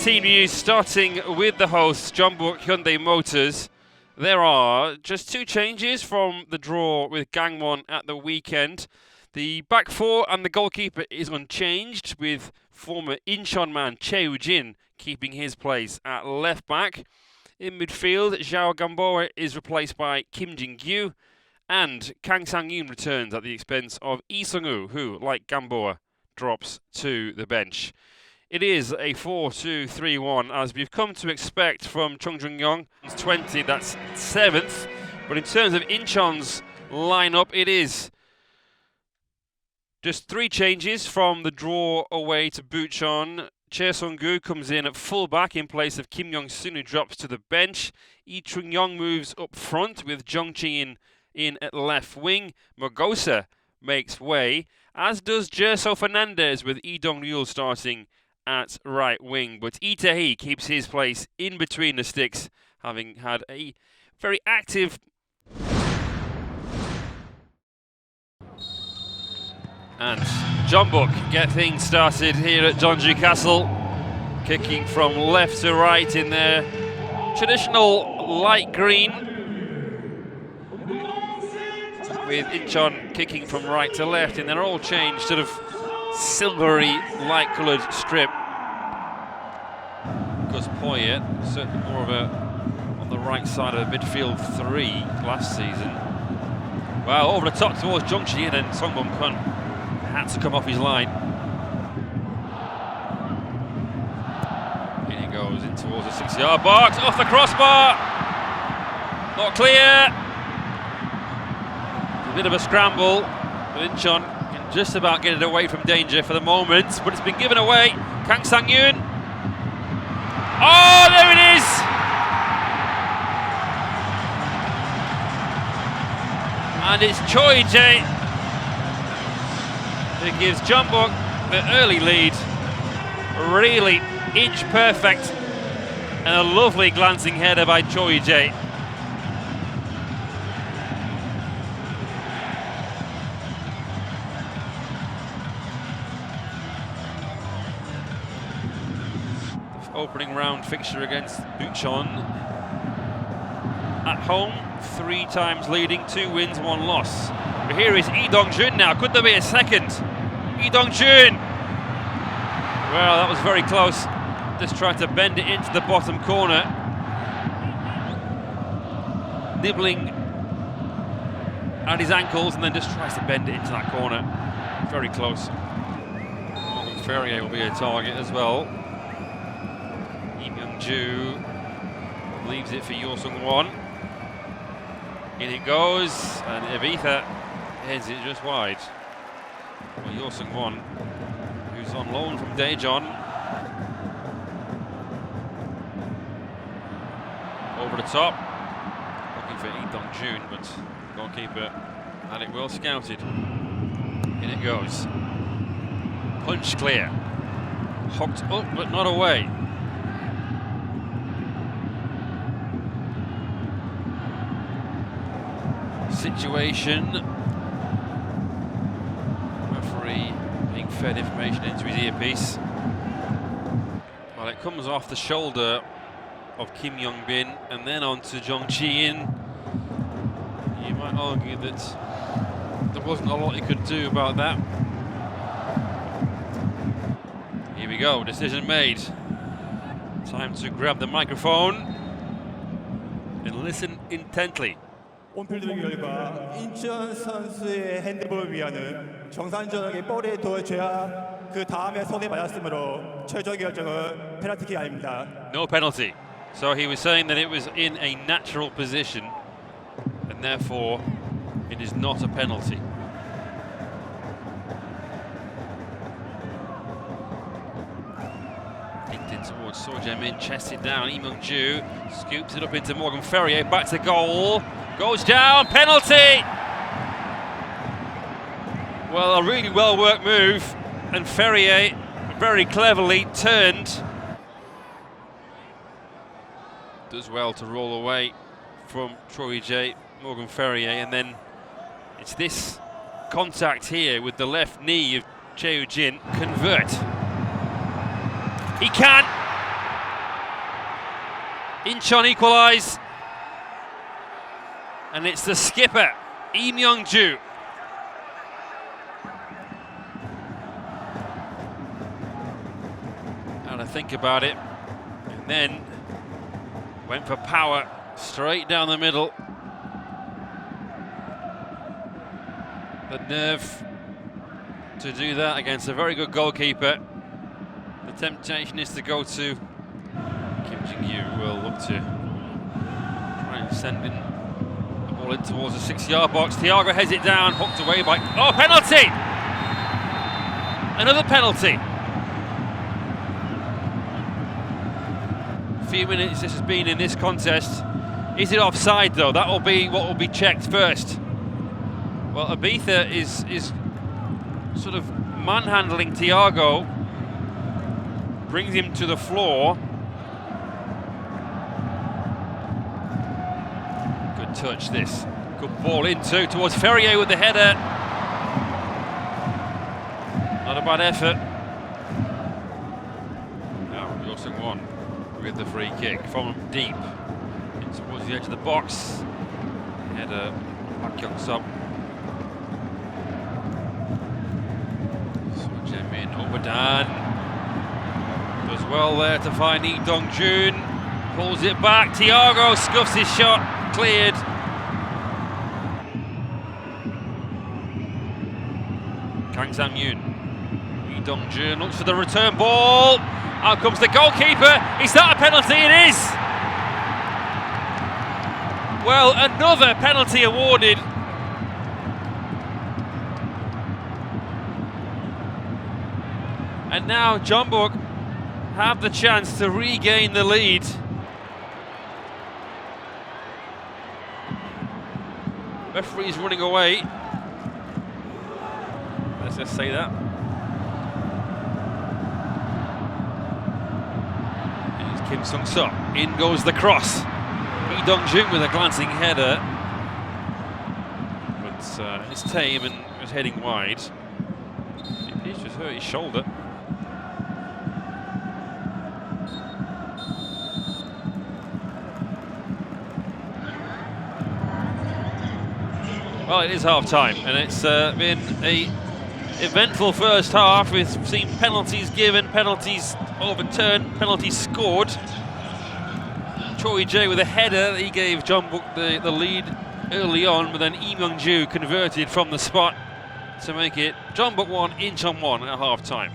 team news, starting with the hosts, Jeonbuk Hyundai Motors. There are just 2 changes from the draw with Gangwon at the weekend. The back 4 and the goalkeeper is unchanged, with former Incheon man Choi Jin keeping his place at left back. In midfield, Zhao Gamboa is replaced by Kim Jin-gyu, and Kang Sang-yoon returns at the expense of Lee Sung-woo, who, like Gamboa, drops to the bench. It is a 4-2-3-1, as we've come to expect from Chung Jung-young. It's 20, that's 7th. But in terms of Incheon's lineup, it is just 3 changes from the draw away to Bucheon. Choi Sung-gu comes in at full-back in place of Kim Young-sun, who drops to the bench. Lee Chung-young moves up front with Jung Chi-in in at left wing. Mogosa makes way, as does Jerso Fernandez, with Lee Dong-ryul starting at right wing. But Lee Tae-hee keeps his place in between the sticks, having had a very active and Jeonbuk get things started here at Jeonju Castle, kicking from left to right in their traditional light green, with Incheon kicking from right to left in their all changed sort of silvery light coloured strip. Gus Poyet, certainly more of a on the right side of midfield 3 last season. Well, over the top towards Jung Chi-in, and Song Bum-kun had to come off his line. In he goes in towards the 6-yard box, off the crossbar, not clear. A bit of a scramble, but Incheon can just about get it away from danger for the moment, but it's been given away. Kang Sang-yoon. Oh, there it is! And it's Choi Jae who gives Jeonbuk the early lead. Really inch perfect, and a lovely glancing header by Choi Jae. Opening round fixture against Bucheon. At home, 3 times leading, 2 wins, 1 loss. But here is Lee Dong-jun now. Could there be a second? Lee Dong-jun! Well, that was very close. Just tried to bend it into the bottom corner. Nibbling at his ankles, and then just tries to bend it into that corner. Very close. Morgan Ferrier will be a target as well. Ju leaves it for Yoo Sung-won. In it goes, and Evitha heads it just wide. Well, Yoo Sung-won, who's on loan from Daejeon, over the top, looking for Lee Dong-jun, but goalkeeper had it well scouted. In it goes. Punch clear. Hooked up, but not away. Situation. Referee being fed information into his earpiece. Well, it comes off the shoulder of Kim Young-bin and then on to Jung Chi-in. You might argue that there wasn't a lot he could do about that. Here we go, decision made. Time to grab the microphone and listen intently. 온필드 결과 인천 선수의 핸드볼 위반은 정상적인 볼에 도와줘야 그 다음에 손에 맞았으므로 최종 결정은 페널티킥 아닙니다. No penalty. So he was saying that it was in a natural position and therefore it is not a penalty. Kicked in towards Seo Jae-min, chests it down. Lee Myung-ju scoops it up into Morgan Ferrier, back to goal. Goes down, penalty! Well, a really well-worked move, and Ferrier very cleverly turned. Does well to roll away from Choi Jae, Morgan Ferrier, and then it's this contact here with the left knee of Choi Jin. Convert. He can! Incheon equalise. And it's the skipper, Jeonbuk. Had to think about it. And then went for power straight down the middle. The nerve to do that against a very good goalkeeper. The temptation is to go to Kim Jin-gyu, will look to try and send in the ball in towards the 6-yard box. Thiago heads it down, hooked away by, oh, penalty! Another penalty. A few minutes this has been in this contest. Is it offside though? That will be what will be checked first. Well, Ibiza is sort of manhandling Thiago, brings him to the floor. Good touch this. Good ball into towards Ferrier with the header. Not a bad effort. Now Yosung Won with the free kick from deep in towards the edge of the box. Header, Park Kyung-sub. Jae-min Obadan does well there to find Lee Dong-jun. Pulls it back. Thiago scuffs his shot. Cleared. Kang Sam-yoon. Lee Dong-jun looks for the return ball. Out comes the goalkeeper. Is that a penalty? It is. Well, another penalty awarded. And now Jeonbuk have the chance to regain the lead. Referee's running away. Let's just say that. Here's Kim Sung-sup. In goes the cross. Lee Dong-jun with a glancing header. But it's tame and was heading wide. He's just hurt his shoulder. Well, it is half-time, and it's been a eventful first half. We've seen penalties given, penalties overturned, penalties scored. Choi Jae with a header, he gave Jeonbuk the lead early on, but then Lee Myung-ju converted from the spot to make it Jeonbuk 1, Incheon 1 at half-time.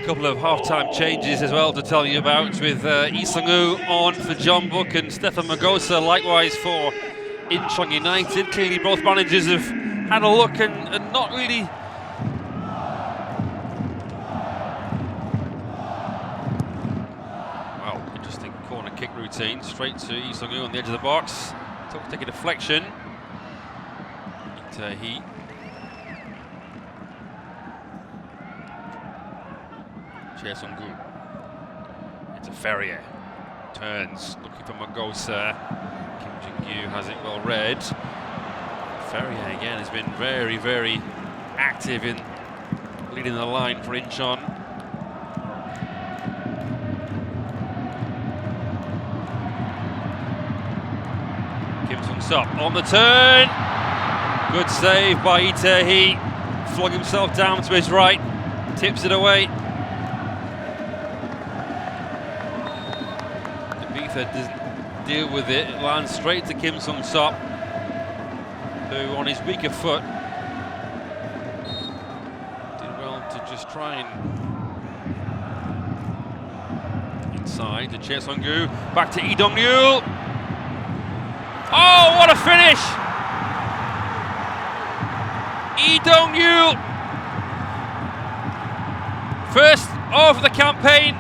Couple of half-time changes as well to tell you about, with Lee Sung-woo on for Jeonbuk and Stefan Magosa likewise for Incheon United. Clearly both managers have had a look and not really well, interesting corner kick routine straight to Lee Sung-woo on the edge of the box. Take a deflection. He Jae Sung-gu into Ferrier, turns looking for Magosa. Kim Jin-gyu has it well read. Ferrier again has been very, very active in leading the line for Incheon. Kim Sung-sup on the turn. Good save by Lee Tae-hee. Flung himself down to his right, tips it away. Doesn't deal with it. It lands straight to Kim Sung-sup, who on his weaker foot did well to just try and inside to Jae Sung-gu, back to Lee Dong-yul. Oh, what a finish! Lee Dong-yul, first of the campaign.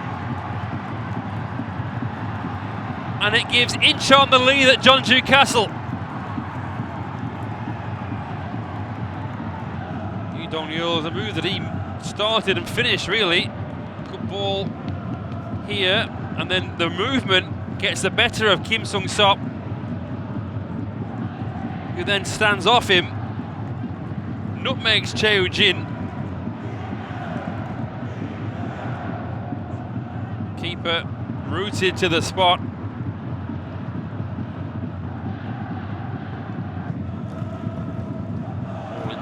And it gives Incheon the lead at Jeonbuk Castle. Lee Dong-yeol is a move that he started and finished, really. Good ball here, and then the movement gets the better of Kim Sung-sop, who then stands off him, nutmegs Cheo Jin. Keeper rooted to the spot.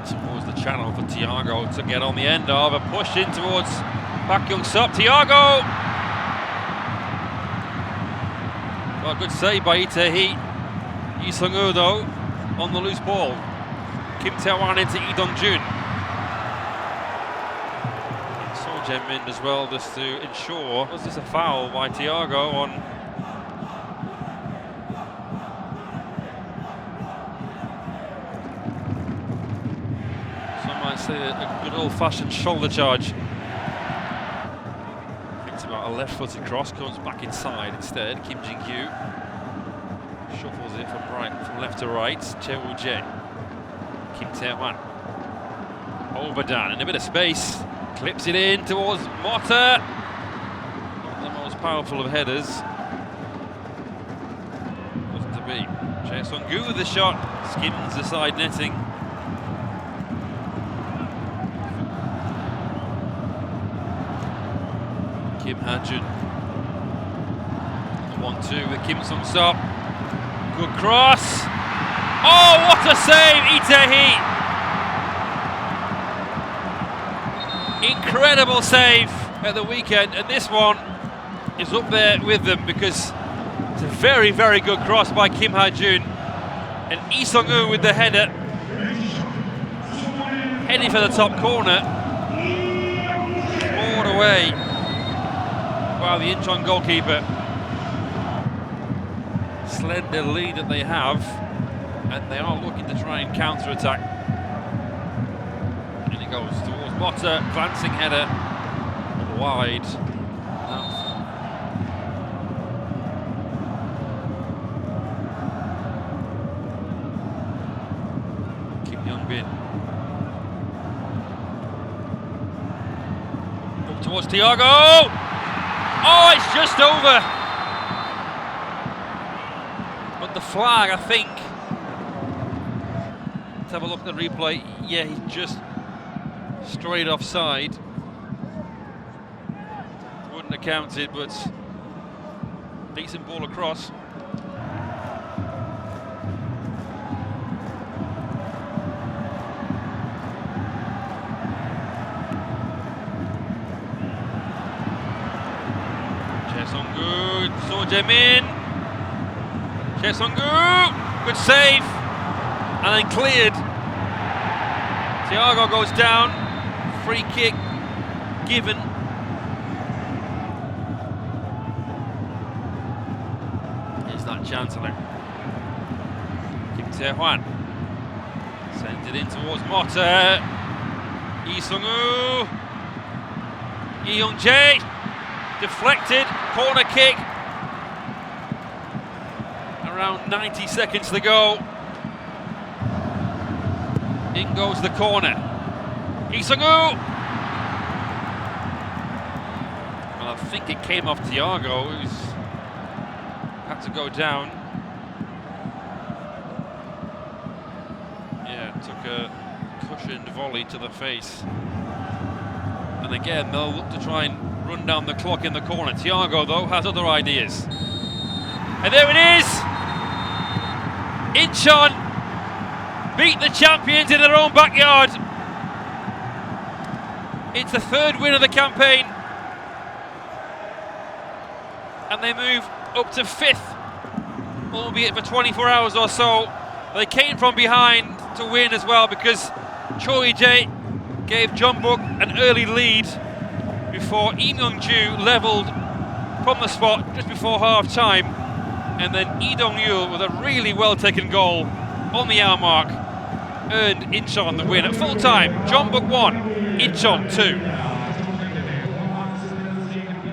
Towards the channel for Thiago to get on the end of, a push in towards Park Young-sop. Thiago! Well, good save by Lee Tae-hee. Lee Sung-woo though on the loose ball. Kim Tae-hwan into Lee Dong-jun. So Jae-min as well, just to ensure. Was this a foul by Thiago on say a good old-fashioned shoulder charge. Thinks about a left-footed cross, comes back inside instead. Kim Jin-kyu shuffles it from left to right. Cheo Woo-jae, Kim Tae-hwan, Overdan in a bit of space, clips it in towards Motta. Not the most powerful of headers. Wasn't to be. Jae Sung-gu with the shot, skims the side netting. Kim Ha-jun, 1-2 with Kim Sung-sop. Good cross. Oh, what a save, Lee Tae-hee! Incredible save at the weekend, and this one is up there with them because it's a very, very good cross by Kim Ha-jun. And Lee Sung-woo with the header, heading for the top corner. Scored away. Wow, the Incheon goalkeeper. Slender lead that they have, and they are looking to try and counter-attack. And it goes towards Motta, glancing header, wide. Kim Young-bin. Up towards Thiago! Oh, it's just over. But the flag, I think. Let's have a look at the replay. Yeah, he's just straight offside. Wouldn't have counted, but decent ball across. Sung-gu, So Jae-min. Choi Sung-gu, good save, and then cleared. Thiago goes down, free kick given. Here's that Chancellor. Kim Tae-hwan sends it in towards Motta. Lee Sung-woo, Lee Young-jae. Deflected, corner kick. Around 90 seconds to go. In goes the corner. Lee Sung-woo. Well, I think it came off Thiago, who's had to go down. Yeah, took a cushioned volley to the face. And again, they'll look to try and run down the clock in the corner. Thiago, though, has other ideas. And there it is! Incheon beat the champions in their own backyard. It's the third win of the campaign. And they move up to 5th, albeit for 24 hours or so. They came from behind to win as well because Choi Jae gave Jeonbuk an early lead before Lee Myung-ju levelled from the spot just before half-time, and then Lee Dong-yeol with a really well-taken goal on the hour mark earned Incheon the win at full-time. Jeonbuk 1, Incheon 2.